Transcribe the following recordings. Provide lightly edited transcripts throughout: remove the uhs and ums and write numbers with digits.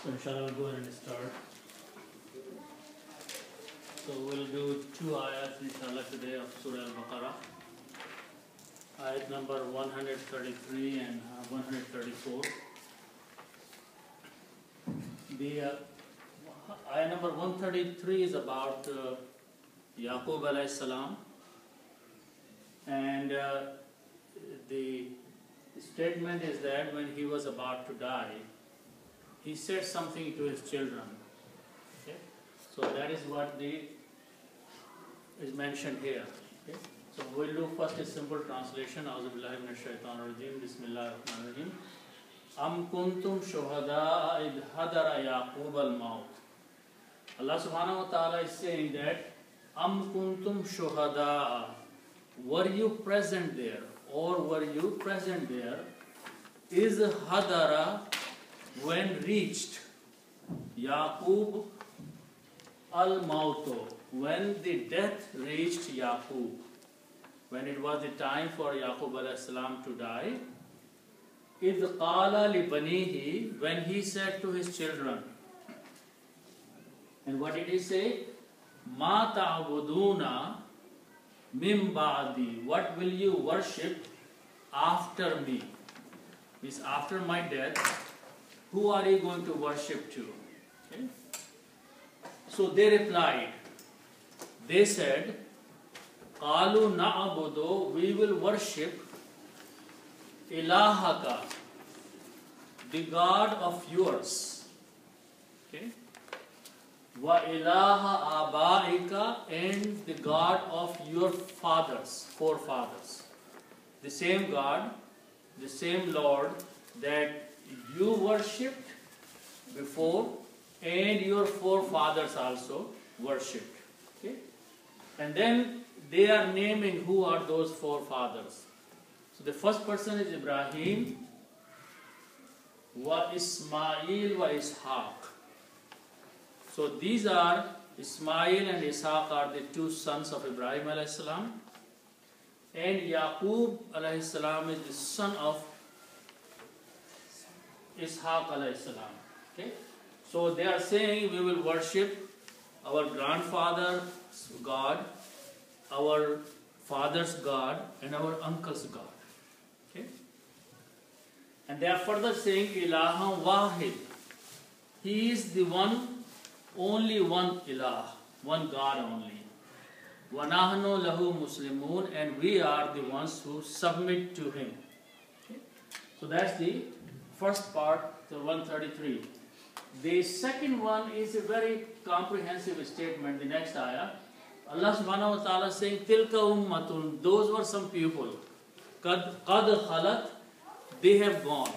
So inshallah we'll go ahead and start. So we'll do two ayats inshallah today of Surah AlBaqarah. Ayat number 133 and 134. The ayat number 133 is about Yaqub alayhi salam, and the statement is that when he was about to die, he said something to his children. Okay? So that is what is mentioned here. Okay? So we'll do first a simple translation. A'udhu billahi minash shaitanir rajim. Bismillahir rahmanir rahim. Am kuntum shuhada id hadara Yaqub al-maut. Allah subhanahu wa ta'ala is saying that Am kuntum shuhada. Were you present there? Or were you present there? Is hadara, when reached Yaqub al-mauto, when the death reached Yaqub, when it was the time for Yaqub alayhi salam to die, idh qala li banihi, when he said to his children, and what did he say? Ma ta'buduna mim ba'di, what will you worship after me? Means after my death, who are you going to worship to? Okay? So they replied, they said, Qalu na'budu, we will worship ilahaka, the God of yours. Okay? Wa ilaha abaika, and the God of your fathers, forefathers. The same God, the same Lord that you worshipped before and your forefathers also worshipped. Okay? And then they are naming who are those forefathers. So the first person is Ibrahim, wa Ismail wa Ishaq. So these are Ismail and Ishaq are the two sons of Ibrahim alayhi salam, and Yaqub alayhi salam is the son of Ishaq alayhi salam. Okay? So they are saying we will worship our grandfather's God, our father's God, and our uncle's God. Okay? And they are further saying Ilaham Wahid. He is the one, only one Ilah, one God only. وَنَحْنُ لَهُ مُسْلِمُونَ, and we are the ones who submit to him. Okay? So that's the first part, the 133. The second one is a very comprehensive statement, the next ayah. Allah subhanahu wa ta'ala saying, Tilka ummatun, those were some people. Qad khalat, they have gone.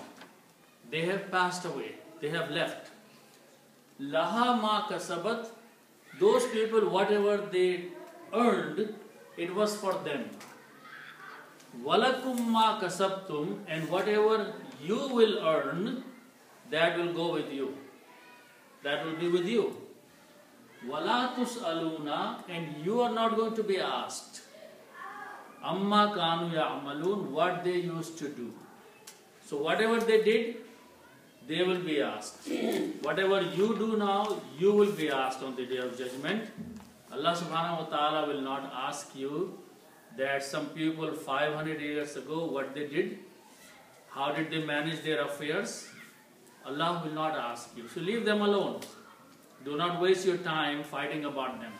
They have passed away. They have left. Laha ma kasabat, those people, whatever they earned, it was for them. Walakum ma kasabtum, and whatever you will earn, that will go with you. That will be with you. Wala tus'aluna, and you are not going to be asked. Amma kanu ya'malun, what they used to do. So whatever they did, they will be asked. Whatever you do now, you will be asked on the day of judgment. Allah subhanahu wa ta'ala will not ask you that some people 500 years ago, what they did, how did they manage their affairs. Allah will not ask you. So leave them alone. Do not waste your time fighting about them.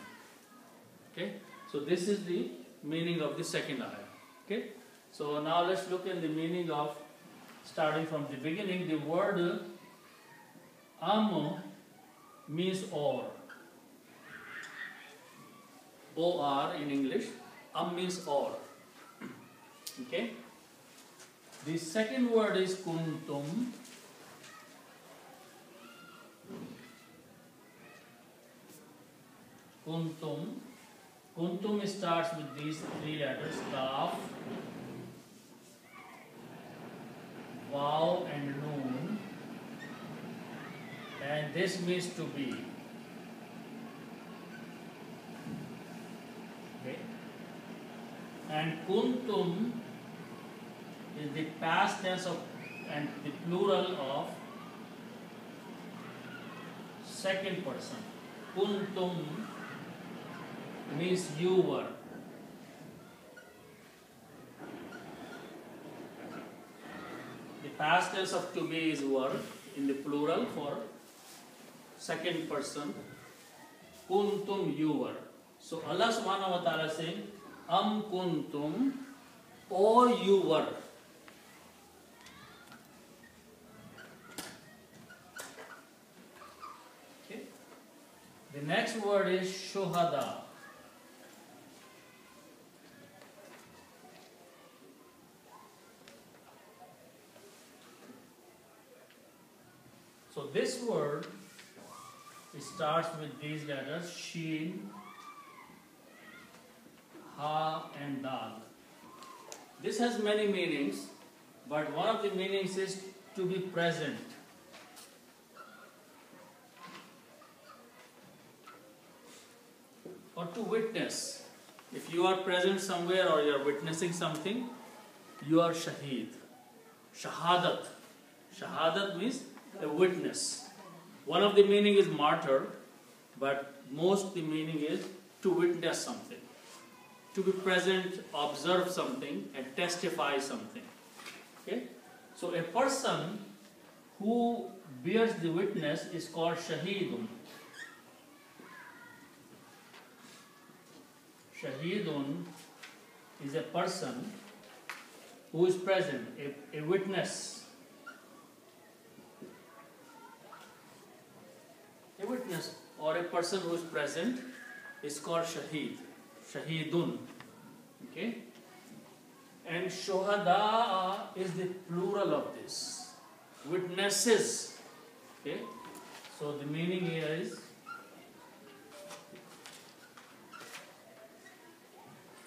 Okay? So this is the meaning of the second ayah. Okay? So now let's look at the meaning of, starting from the beginning. The word am means or. O-R in English. Am means or. Okay? The second word is kuntum. Kuntum. Kuntum starts with these three letters, Kaf, Vav and Noon, and this means to be. Okay. And kuntum is the past tense of and the plural of second person. Kuntum means you were. The past tense of to be is were in the plural for second person. Kuntum, you were. So Allah subhanahu wa ta'ala is saying, Am kuntum, or you were. Okay. The next word is shuhada. So this word, it starts with these letters, Sheen, Ha and Dal. This has many meanings, but one of the meanings is to be present. Or to witness. If you are present somewhere or you are witnessing something, you are shaheed. Shahadat. Shahadat means a witness. One of the meaning is martyr, but most the meaning is to witness something. To be present, observe something and testify something. Okay? So a person who bears the witness is called Shaheedun. Shaheedun is a person who is present, a witness. A witness or a person who is present is called Shaheed. Shaheedun. Okay? And Shuhada is the plural of this. Witnesses. Okay? So the meaning here is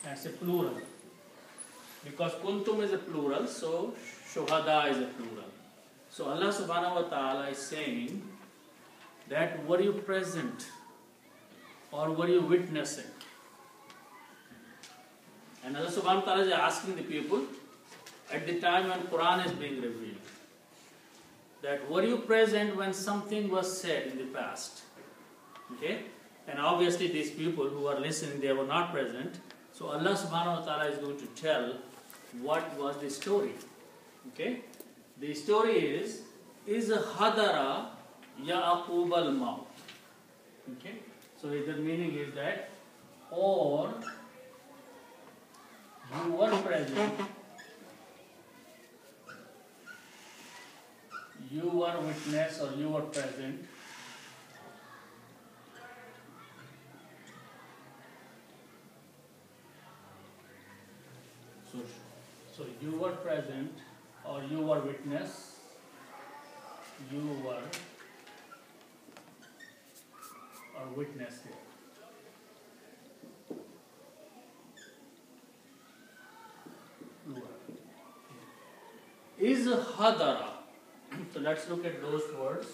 as a plural. Because kuntum is a plural, so Shuhada is a plural. So Allah subhanahu wa ta'ala is saying that were you present or were you witnessing? And Allah subhanahu wa ta'ala is asking the people at the time when Quran is being revealed, that were you present when something was said in the past? Okay? And obviously these people who are listening, they were not present. So Allah subhanahu wa ta'ala is going to tell what was the story. Okay? The story is hadara Ya'qub al-maut. Okay? So the meaning is that, or you were present, you were witness or you were present so you were present or you were witness, you were or witness here. Is hadara. So let's look at those words.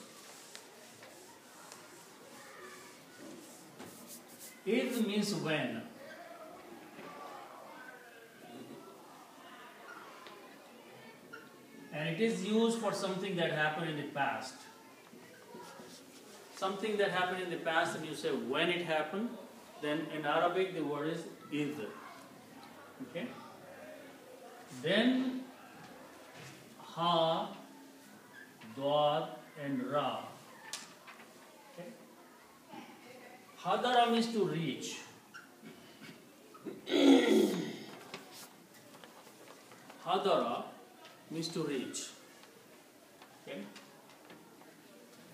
Is means when. And it is used for something that happened in the past. Something that happened in the past and you say when it happened, then in Arabic the word is id. Okay? Then ha, dad and ra. Okay? Hadara means to reach. Hadara means to reach. Okay?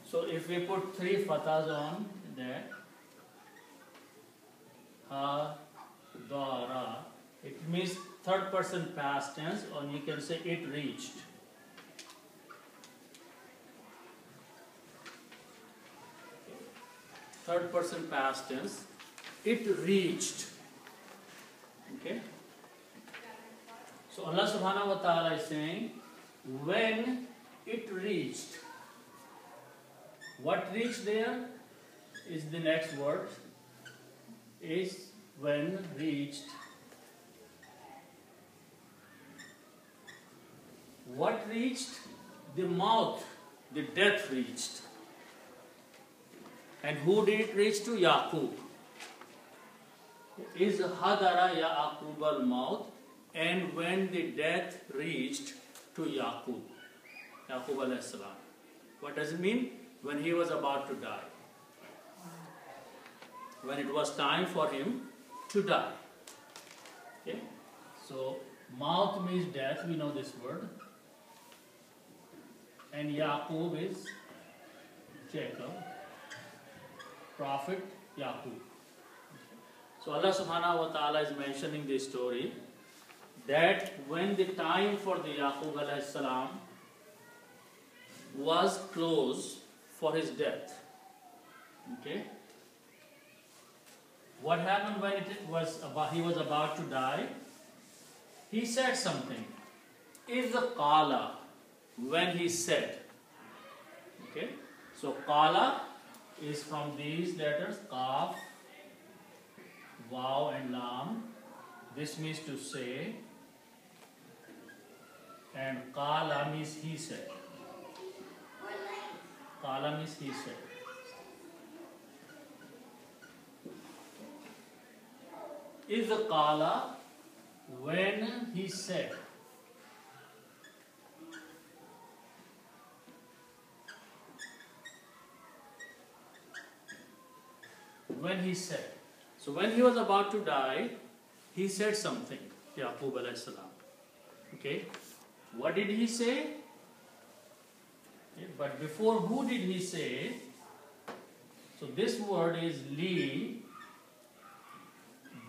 So if we put 3 fathahs on there, ha, da, ra, it means third person past tense, or you can say it reached. Third person past tense, it reached. Okay? So Allah subhanahu wa ta'ala is saying, when it reached. What reached there is the next word, is when reached. What reached? The mouth, the death reached. And who did it reach to? Yaqub. Is hadara Yaqub al-maut, and when the death reached to Yaqub alayhi salam. What does it mean? When he was about to die. When it was time for him to die. Okay? So, maut means death, we know this word. And Yaqub is Jacob, prophet Yaqub. So Allah subhanahu wa ta'ala is mentioning this story that when the time for the Yaqub alayhi salam was close for his death. Okay? What happened when he was about to die? He said something. Is the qala, when he said. Okay? So qala is from these letters, qaf, waw and lam. This means to say. And qala means he said. Qala means he said. Is the qala, when he said. When he said. So when he was about to die, he said something, Yaqub alayhi salam. Okay? What did he say? Okay, but before, who did he say? So this word is li,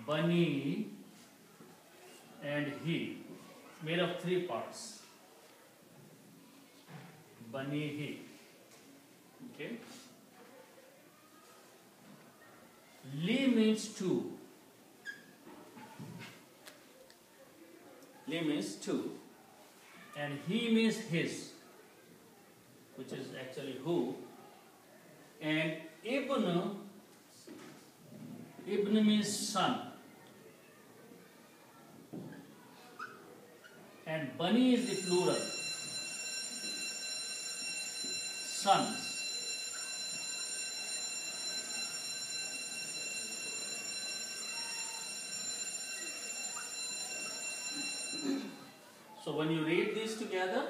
bani, and he. It's made of three parts. Bani, he. Okay? Li means two. Li means two. And he means his, which is actually who. And ibn means son. And bani is the plural. Sons. So when you read these together,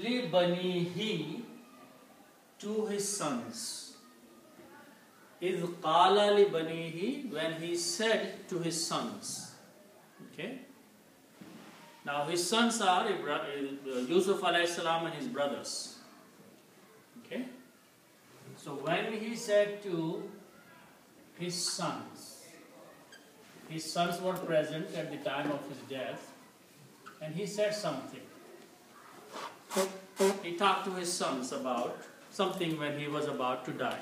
li banihi, to his sons. Iz qala li banihi, when he said to his sons. Okay? Now his sons are Yusuf alayhi salam and his brothers. Okay? So when he said to his sons were present at the time of his death, and he said something. He talked to his sons about something when he was about to die.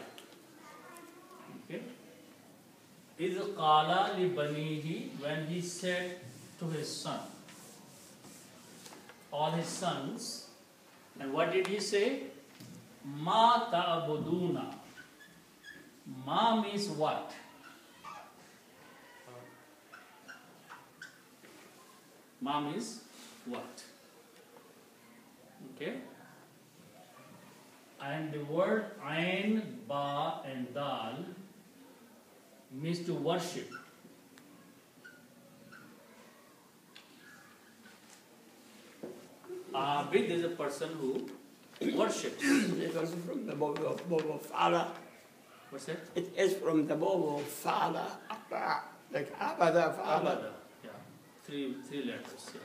Okay? Iz qala li banihi, when he said to his son, all his sons, and what did he say? Ma ta'buduna. Ma means what? Ma means what? Okay? And the word ain, ba and dal means to worship. Abid is a person who worships. It was from the Bible of Father. What's that? It is from the Bible of Father. Like Abada, Father. Abada. Yeah. Three letters. Yeah.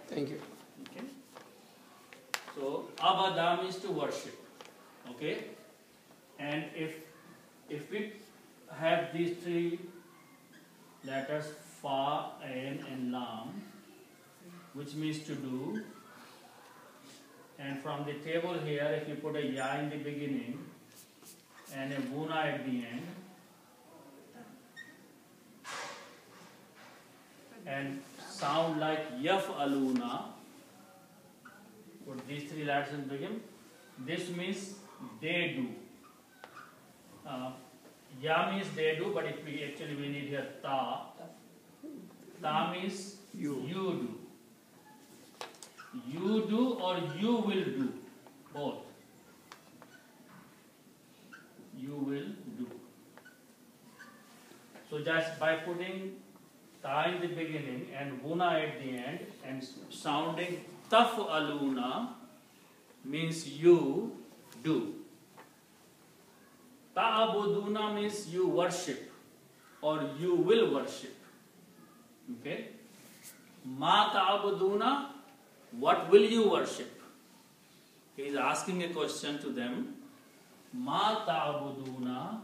Thank you. Okay. So abada means to worship. Okay. And if we have these three letters, fa, ain, and lam, which means to do. And from the table here, if you put a ya in the beginning and a buna at the end, and sound like yaf'aluna, put these three letters in the beginning, this means they do. Ya means they do, but if we need here ta. Ta means you do. You do or you will do. Both. You will do. that's by putting ta in the beginning and buna at the end and sounding taf'aluna means you do. Ta'abuduna means you worship or you will worship. Okay? Ma ta'abuduna, what will you worship? He is asking a question to them. Ma ta'abuduna,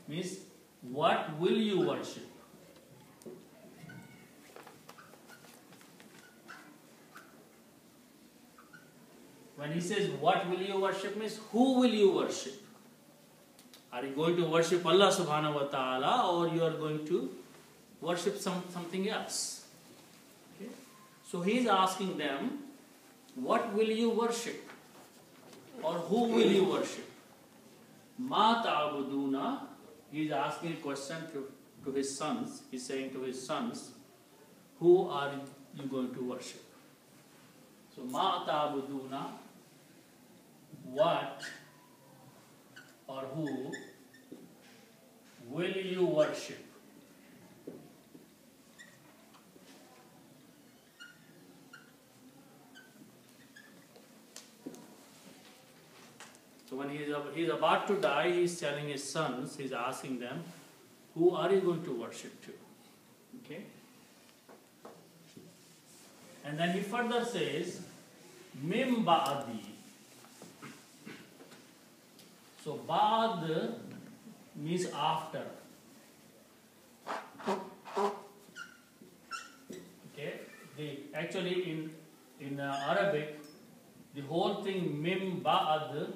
means what will you worship? When he says what will you worship means who will you worship? Are you going to worship Allah subhanahu wa ta'ala or you are going to worship something else? Okay. So he is asking them, what will you worship? Or who will you worship? Ma ta'buduna, he is asking a question to his sons. He is saying to his sons, who are you going to worship? So ma ta'buduna, what or who will you worship? So when he is about to die, he is telling his sons, he is asking them, who are you going to worship to? Okay? And then he further says, Mim ba'di. So ba'd means after. Okay? Actually in Arabic, the whole thing mim ba'd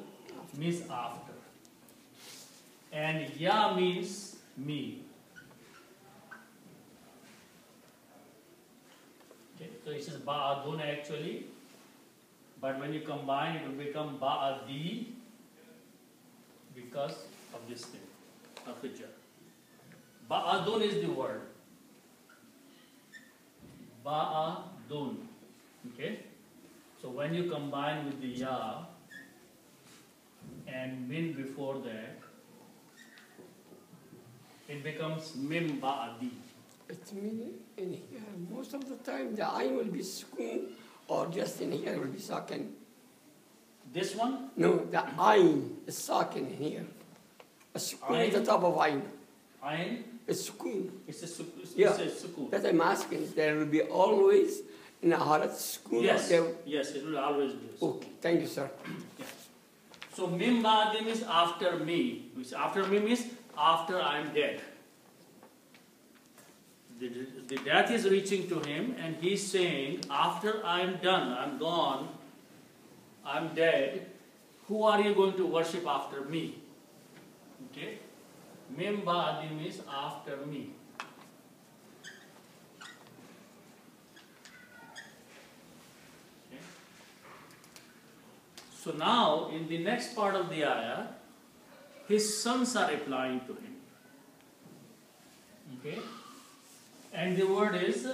means after. And ya means me. Okay? So it is ba'adun actually. But when you combine, it will become ba'adi because of this thing, of the jar. Ba'adun is the word. Ba'adun. Okay? So when you combine with the ya and min before that, it becomes mim ba'adi. It means in here, most of the time the ayn will be sukoon or just in here will be sakin. This one? No, the ayn is sakin in here. A sukoon is the top of ayn. Ayn? It's sukoon. It's a sukoon. Yeah. It's a sukoon. That I'm asking. There will be always in a harat sukoon. Yes, yes, it will always be. Okay, thank you, sir. Yeah. So mim ba'di means after me. Which after me means after I am dead. The death is reaching to him and he is saying, after I am done, I am gone, I am dead, who are you going to worship after me? Okay? Mim ba'di means after me. Okay? So now, in the next part of the ayah, his sons are replying to him. Okay? And the word is